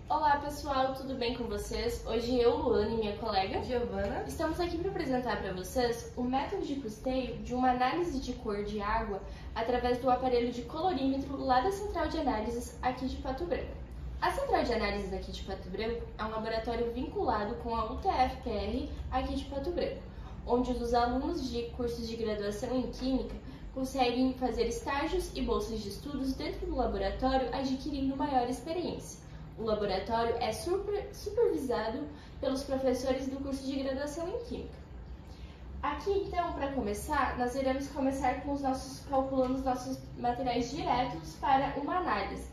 Olá pessoal, tudo bem com vocês? Hoje eu, Luana e minha colega Giovana estamos aqui para apresentar para vocês o método de custeio de uma análise de cor de água através do aparelho de colorímetro lá da Central de Análises aqui de Pato Branco. A Central de Análises aqui de Pato Branco é um laboratório vinculado com a UTF-PR aqui de Pato Branco, onde os alunos de cursos de graduação em Química conseguem fazer estágios e bolsas de estudos dentro do laboratório, adquirindo maior experiência. O laboratório é supervisado pelos professores do curso de graduação em Química. Aqui, então, para começar, nós iremos começar com calculando os nossos materiais diretos para uma análise.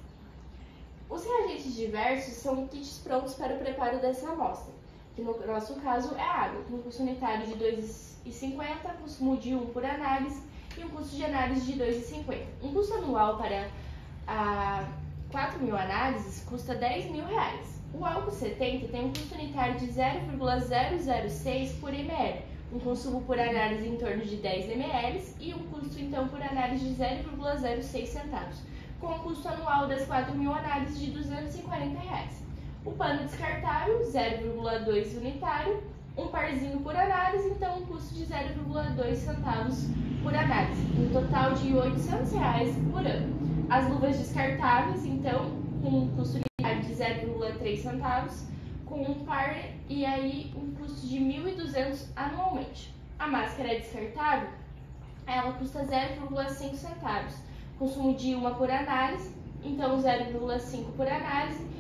Os reagentes diversos são kits prontos para o preparo dessa amostra, que no nosso caso é a água, com um custo unitário de R$ 2,50, consumo de 1 por análise e um custo de análise de R$ 2,50. Um custo anual para 4.000 análises custa R$ 10.000. O álcool 70 tem um custo unitário de 0,006 por ml, um consumo por análise em torno de 10 ml e um custo então por análise de 0,06 centavos, com um custo anual das 4.000 análises de R$ 240. O pano descartável, 0,2 unitário, um parzinho por análise, então um custo de 0,2 centavos por análise, um total de R$ 800 por ano. As luvas descartáveis, então, com um custo unitário de 0,3 centavos, com um par e aí um custo de R$ 1.200 anualmente. A máscara descartável, ela custa 0,5 centavos, consumo de uma por análise, então 0,5 por análise, R$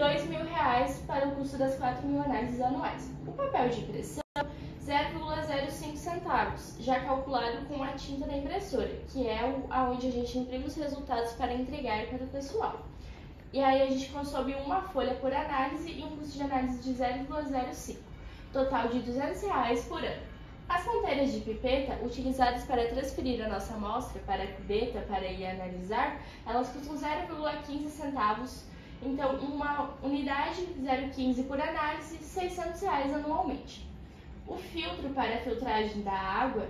2.000 para o custo das 4.000 análises anuais. O papel de impressão, 0,05 centavos, já calculado com a tinta da impressora, que é onde a gente imprime os resultados para entregar para o pessoal. E aí a gente consome uma folha por análise e um custo de análise de 0,05, total de R$ 200 por ano. As ponteiras de pipeta, utilizadas para transferir a nossa amostra para a cubeta para ir analisar, elas custam 0,15 centavos, então uma unidade 0,15 por análise, R$ 600 anualmente. O filtro para a filtragem da água,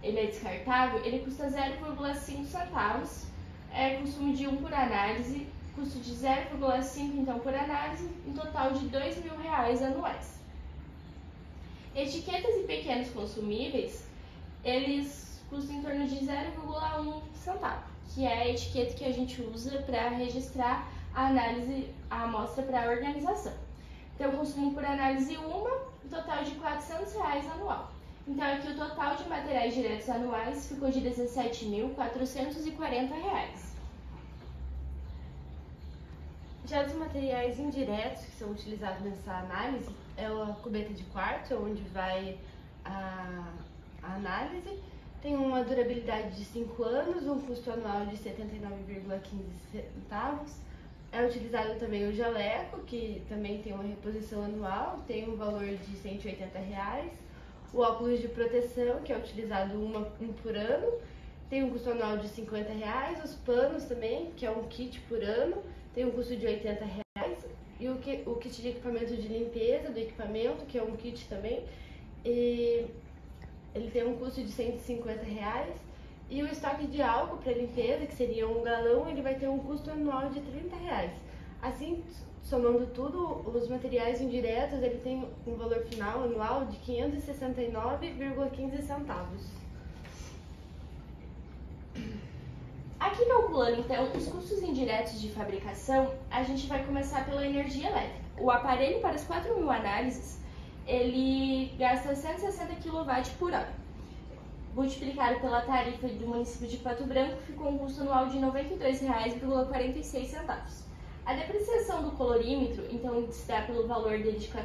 ele é descartável, ele custa 0,5 centavos, consumo de 1 por análise, custo de 0,5 então por análise, um total de R$ 2.000 anuais. Etiquetas e pequenos consumíveis, eles custam em torno de 0,1 centavo, que é a etiqueta que a gente usa para registrar a amostra para a organização. Então, consumo por análise um total de R$ 400 anual. Então, aqui o total de materiais diretos anuais ficou de R$ 17.440. Já dos materiais indiretos que são utilizados nessa análise, é a cubeta de quartzo, onde vai a análise. Tem uma durabilidade de 5 anos, um custo anual de R$ 79,15 centavos. É utilizado também o jaleco, que também tem uma reposição anual, tem um valor de R$ 180. O óculos de proteção, que é utilizado um por ano, tem um custo anual de R$ 50. Os panos também, que é um kit por ano, tem um custo de R$ 80. E o kit de equipamento de limpeza do equipamento, que é um kit também, e ele tem um custo de R$ 150. E o estoque de álcool para limpeza, que seria 1 galão, ele vai ter um custo anual de R$ 30. Assim, somando tudo, os materiais indiretos, ele tem um valor final anual de R$ 569,15 centavos. Aqui calculando, então, os custos indiretos de fabricação, a gente vai começar pela energia elétrica. O aparelho para as 4.000 análises, ele gasta 160 kW por ano. Multiplicado pela tarifa do município de Pato Branco, ficou um custo anual de R$ 92,46. A depreciação do colorímetro, então, está pelo valor dele de R$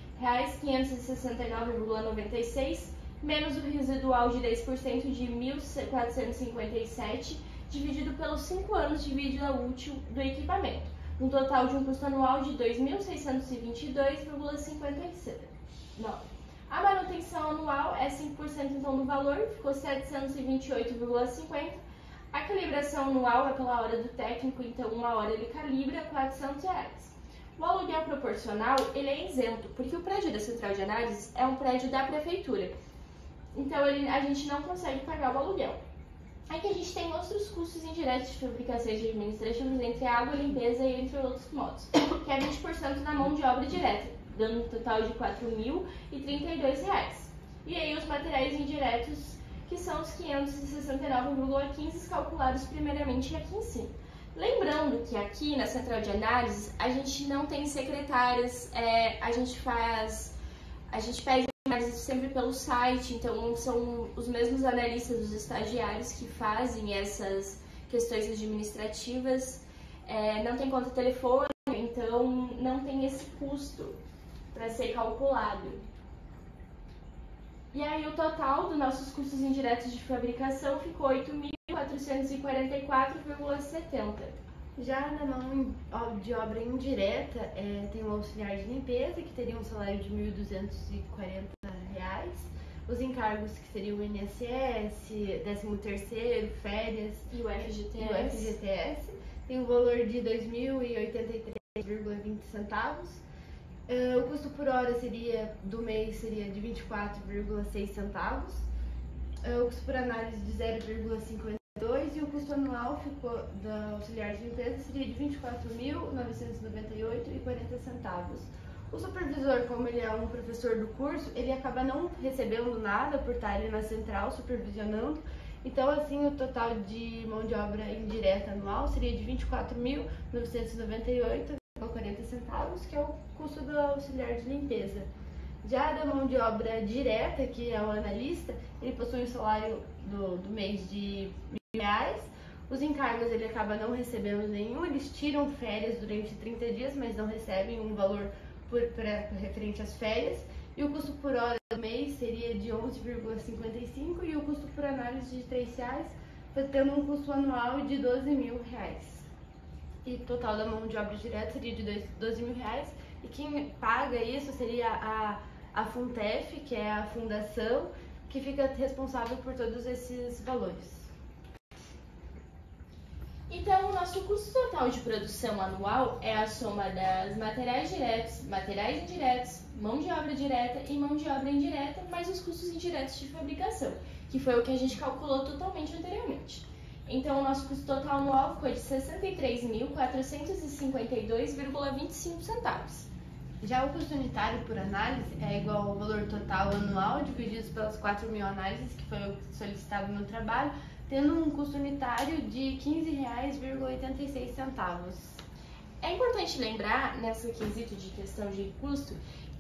14.569,96, menos o residual de 10% de R$ 1.457, dividido pelos 5 anos de vida útil do equipamento, um total de um custo anual de R$ 2.622,59. A manutenção anual é 5% então do valor, ficou R$ 728,50. A calibração anual é pela hora do técnico, então uma hora ele calibra R$ 400. O aluguel proporcional, ele é isento, porque o prédio da Central de Análises é um prédio da prefeitura. Então a gente não consegue pagar o aluguel. Aqui a gente tem outros custos indiretos de fabricação e administrativos entre água, limpeza e entre outros modos, que é 20% da mão de obra direta, dando um total de R$ 4.032. E aí os materiais indiretos, que são os 569,15 calculados primeiramente aqui em cima. Lembrando que aqui na central de análise a gente não tem secretárias, a gente pede análise sempre pelo site, então são os mesmos analistas, os estagiários que fazem essas questões administrativas, não tem conta telefônica, então não tem esse custo para ser calculado. E aí o total dos nossos custos indiretos de fabricação ficou R$ 8.444,70. Já na mão de obra indireta, tem o auxiliar de limpeza, que teria um salário de R$ 1.240, os encargos que seriam o INSS, 13º, férias E o FGTS. Tem o valor de R$ 2.083,20. O custo por hora do mês seria de 24,6 centavos. O custo por análise de 0,52 e o custo anual da auxiliar de limpeza seria de R$ 24.998,40. O supervisor, como ele é um professor do curso, ele acaba não recebendo nada por estar ali na central supervisionando. Então, assim, o total de mão de obra indireta anual seria de R$ 24.998,40, que é o custo do auxiliar de limpeza. Já da mão de obra direta, que é o analista, ele possui um salário do mês de R$ 1.000. Os encargos ele acaba não recebendo nenhum, eles tiram férias durante 30 dias, mas não recebem um valor referente às férias. E o custo por hora do mês seria de 11,55 e o custo por análise de R$ 3, tendo um custo anual de R$ 12.000. E o total da mão de obra direta seria de R$ 12.000. E quem paga isso seria a Funtef, que é a fundação, que fica responsável por todos esses valores. Então, o nosso custo total de produção anual é a soma das materiais diretos, materiais indiretos, mão de obra direta e mão de obra indireta, mais os custos indiretos de fabricação, que foi o que a gente calculou totalmente anteriormente. Então, o nosso custo total anual ficou de R$ 63.452,25 centavos. Já o custo unitário por análise é igual ao valor total anual dividido pelas 4.000 análises, que foi o solicitado no trabalho, tendo um custo unitário de R$ 15,86. É importante lembrar, nessa quesito de questão de custo,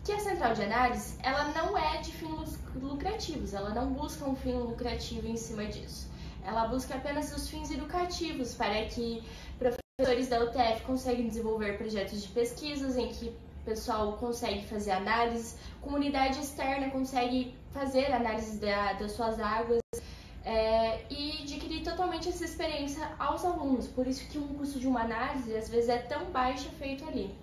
que a central de análise ela não é de fins lucrativos, ela não busca um fim lucrativo em cima disso. Ela busca apenas os fins educativos, para que professores da UTF conseguem desenvolver projetos de pesquisas em que o pessoal consegue fazer análises, comunidade externa consegue fazer análise das suas águas, e adquirir totalmente essa experiência aos alunos. Por isso que o custo de uma análise às vezes é tão baixo feito ali.